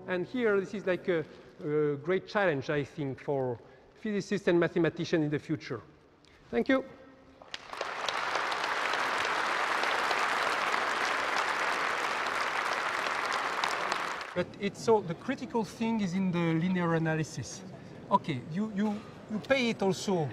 And here, this is like a great challenge, I think, for physicists and mathematicians in the future. Thank you. But it's so the critical thing is in the linear analysis. Okay, you pay it also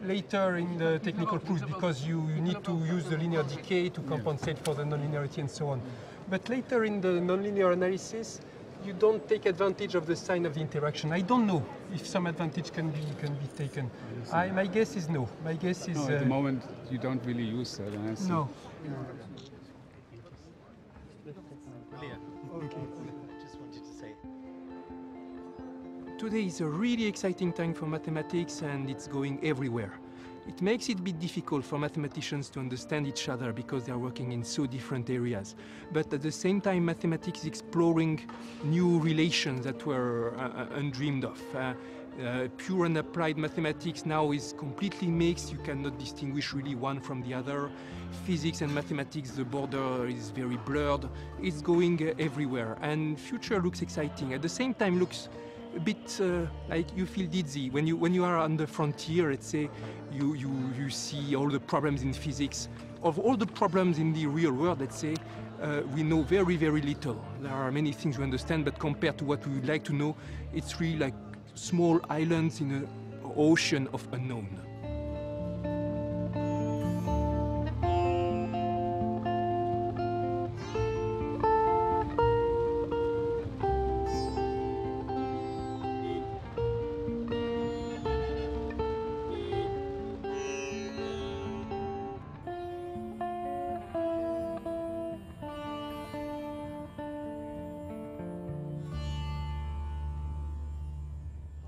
later in the technical proofs because you need to use the linear decay to compensate for the nonlinearity and so on. But later in the nonlinear analysis, you don't take advantage of the sign of the interaction. I don't know if some advantage can be taken. My guess is no. My guess is... No, at the moment you don't really use that. No. Today is a really exciting time for mathematics and it's going everywhere. It makes it a bit difficult for mathematicians to understand each other because they are working in so different areas. But at the same time, mathematics is exploring new relations that were undreamed of. Pure and applied mathematics now is completely mixed. You cannot distinguish really one from the other. Physics and mathematics, the border is very blurred. It's going everywhere and future looks exciting. At the same time looks a bit like you feel dizzy. When you are on the frontier, let's say, you see all the problems in physics. Of all the problems in the real world, let's say, we know very, very little. There are many things we understand, but compared to what we would like to know, it's really like small islands in an ocean of unknown.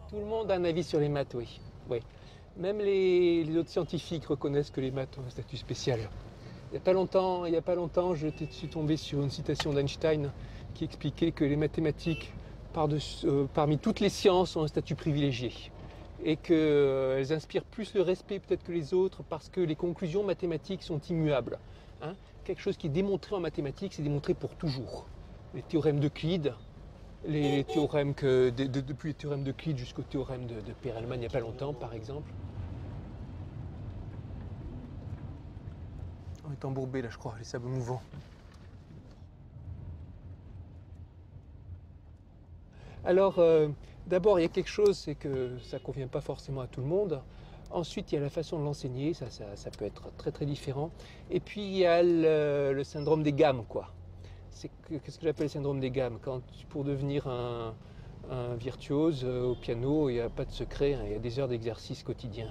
Tout le monde a un avis sur les maths, oui. Oui. Même les autres scientifiques reconnaissent que les maths ont un statut spécial. Il n'y a pas longtemps, je suis tombé sur une citation d'Einstein qui expliquait que les mathématiques, parmi toutes les sciences, ont un statut privilégié. Et qu'elles inspirent plus le respect peut-être que les autres parce que les conclusions mathématiques sont immuables. Hein? Quelque chose qui est démontré en mathématiques, c'est démontré pour toujours. Les théorèmes d'Euclide, les théorèmes depuis les théorèmes d'Euclide jusqu'au théorème de Perelman il n'y a pas longtemps, par exemple. On est embourbé là, je crois, les sables mouvants. Alors, d'abord, il y a quelque chose, c'est que ça ne convient pas forcément à tout le monde. Ensuite, il y a la façon de l'enseigner, ça peut être très très différent. Et puis, il y a le syndrome des gammes, quoi. Qu'est-ce que j'appelle le syndrome des gammes? Quand pour devenir un virtuose au piano, il n'y a pas de secret, hein, il y a des heures d'exercice quotidien.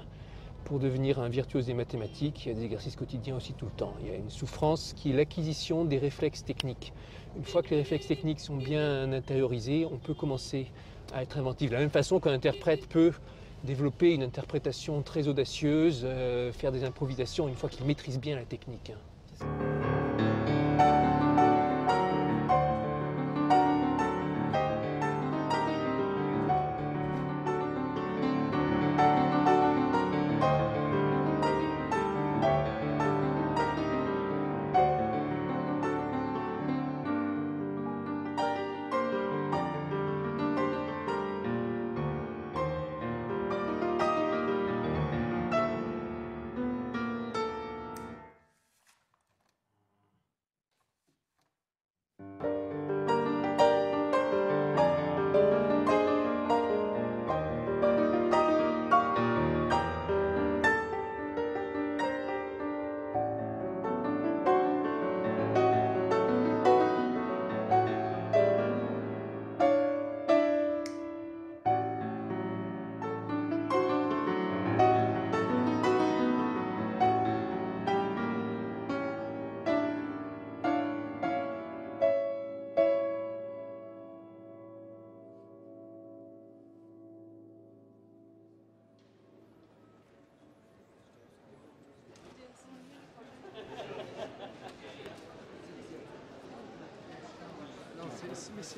Pour devenir un virtuose des mathématiques, il y a des exercices quotidiens aussi tout le temps. Il y a une souffrance qui est l'acquisition des réflexes techniques. Une fois que les réflexes techniques sont bien intériorisés, on peut commencer à être inventif. De la même façon qu'un interprète peut développer une interprétation très audacieuse, faire des improvisations une fois qu'il maîtrise bien la technique.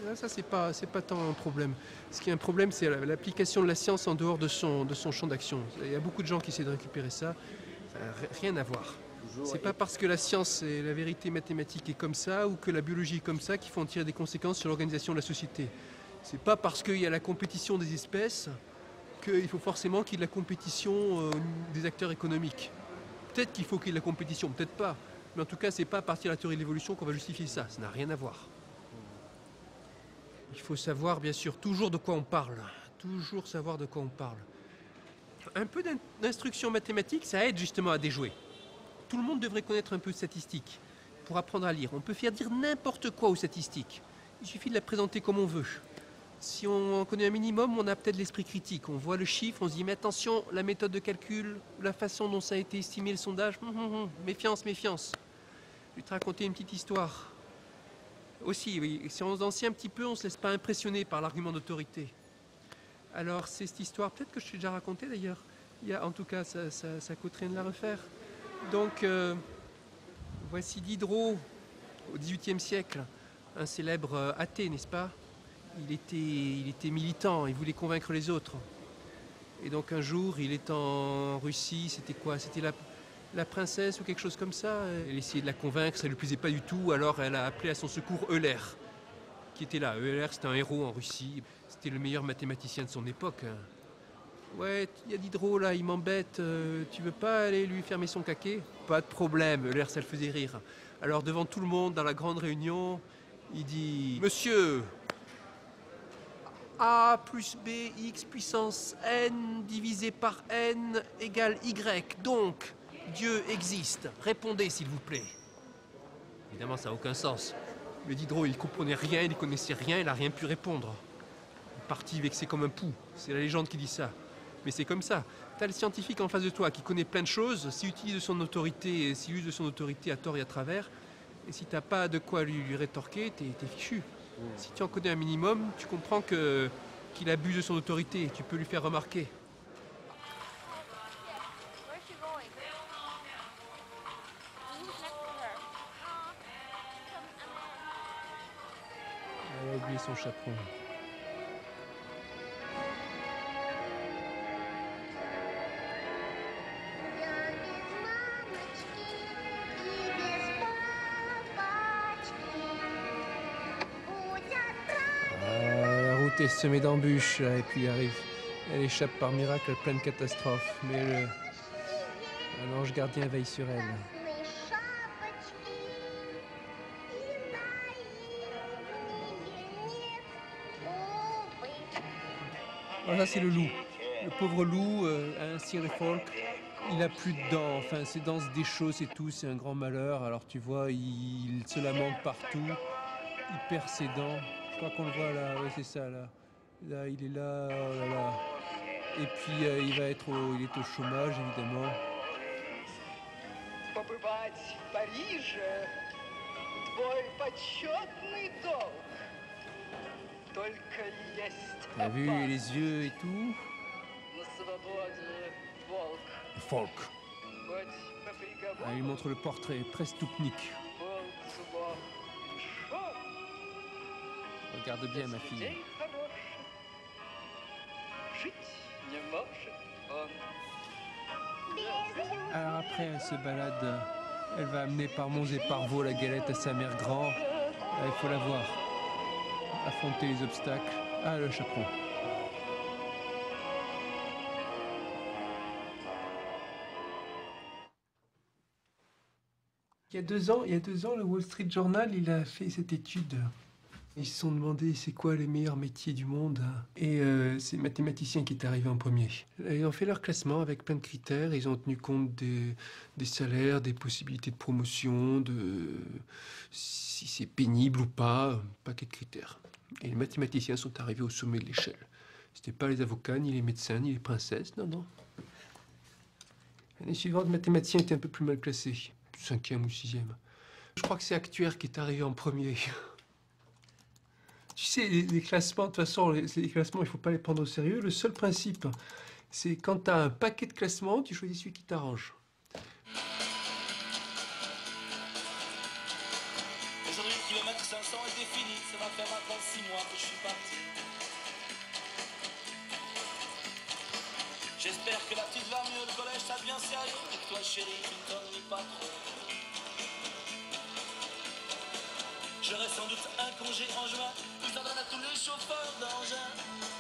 Mais ça, c'est pas tant un problème. Ce qui est un problème, c'est l'application de la science en dehors de son champ d'action. Il y a beaucoup de gens qui essaient de récupérer ça. Ça n'a rien à voir. C'est pas parce que la science et la vérité mathématique est comme ça ou que la biologie est comme ça qu'il faut en tirer des conséquences sur l'organisation de la société. C'est pas parce qu'il y a la compétition des espèces qu'il faut forcément qu'il y ait de la compétition des acteurs économiques. Peut-être qu'il faut qu'il y ait de la compétition, peut-être pas. Mais en tout cas, c'est pas à partir de la théorie de l'évolution qu'on va justifier ça. Ça n'a rien à voir. Il faut savoir, bien sûr, toujours de quoi on parle. Toujours savoir de quoi on parle. Un peu d'instruction mathématique, ça aide justement à déjouer. Tout le monde devrait connaître un peu de statistique pour apprendre à lire. On peut faire dire n'importe quoi aux statistiques. Il suffit de la présenter comme on veut. Si on en connaît un minimum, on a peut-être l'esprit critique. On voit le chiffre, on se dit mais attention, la méthode de calcul, la façon dont ça a été estimé le sondage, méfiance, méfiance. Je vais te raconter une petite histoire. Aussi, oui, si on en sait un petit peu, on ne se laisse pas impressionner par l'argument d'autorité. Alors c'est cette histoire, peut-être que je t'ai déjà raconté d'ailleurs. En tout cas, ça coûte rien de la refaire. Donc, voici Diderot, au XVIIIe siècle, un célèbre athée, n'est-ce pas? Il était militant, il voulait convaincre les autres. Et donc un jour, il est en Russie, c'était quoi? C'était la princesse ou quelque chose comme ça. Elle essayait de la convaincre, ça ne lui plaisait pas du tout, alors elle a appelé à son secours Euler, qui était là. Euler, c'était un héros en Russie, c'était le meilleur mathématicien de son époque. Ouais, il y a Diderot là, il m'embête, tu veux pas aller lui fermer son caquet? Pas de problème, Euler, ça le faisait rire. Alors devant tout le monde, dans la grande réunion, il dit « Monsieur, A plus B, X puissance N divisé par N égale Y. Donc, Dieu existe. Répondez, s'il vous plaît. » Évidemment, ça n'a aucun sens. Le Diderot, il comprenait rien, il ne connaissait rien, il n'a rien pu répondre. Il est parti vexé comme un pou. C'est la légende qui dit ça. Mais c'est comme ça. Tu as le scientifique en face de toi qui connaît plein de choses, s'il use de son autorité à tort et à travers, et si tu n'as pas de quoi lui rétorquer, t'es fichu. Si tu en connais un minimum, tu comprends qu'il abuse de son autorité et tu peux lui faire remarquer. Elle a oublié son chaperon. Est semée d'embûches et puis elle échappe par miracle à plein de catastrophes, mais un ange gardien veille sur elle. Voilà, c'est le loup. Le pauvre loup, un Sir Folk, il a plus de dents, enfin ses dents se déchaussent et tout, c'est un grand malheur. Alors tu vois, il se lamente partout, il perd ses dents. Je crois qu'on le voit là, ouais, c'est ça là. Là, il est là, oh là là. Et puis il est au chômage évidemment. Побывать в Париже твой почетный долг. Только есть. T'as vu les yeux et tout? На свободе волк. Folk. Хоть по приговору Ah, il montre le portrait, Prestupnik. волк зубом шел. Regarde bien ma fille. День хороший. Жить не может он. Alors après, elle se balade, elle va amener par monts et par vaux la galette à sa mère grand. Il faut la voir. Affronter les obstacles. Ah, le chaperon. Il y a 2 ans, le Wall Street Journal, il a fait cette étude. Ils se sont demandé c'est quoi les meilleurs métiers du monde. Et c'est mathématicien qui est arrivé en premier. Ils ont fait leur classement avec plein de critères. Ils ont tenu compte des salaires, des possibilités de promotion, de si c'est pénible ou pas, un paquet de critères. Et les mathématiciens sont arrivés au sommet de l'échelle. C'était pas les avocats, ni les médecins, ni les princesses, non, non. L'année suivante, le mathématicien était un peu plus mal classé. 5e ou 6e. Je crois que c'est Actuaire qui est arrivé en premier. Tu sais, les classements, de toute façon, les classements, il ne faut pas les prendre au sérieux. Le seul principe, c'est quand tu as un paquet de classements, tu choisis celui qui t'arrange. Aujourd'hui, le kilomètre 500 est défini. Ça va faire maintenant 6 mois que je suis parti. J'espère que la petite va mieux, le collège ça bien sérieux. Et toi chérie, tu ne t'ennuies pas trop. J'aurai sans doute un congé en juin. Nous en donne à tous les chauffeur d'engin.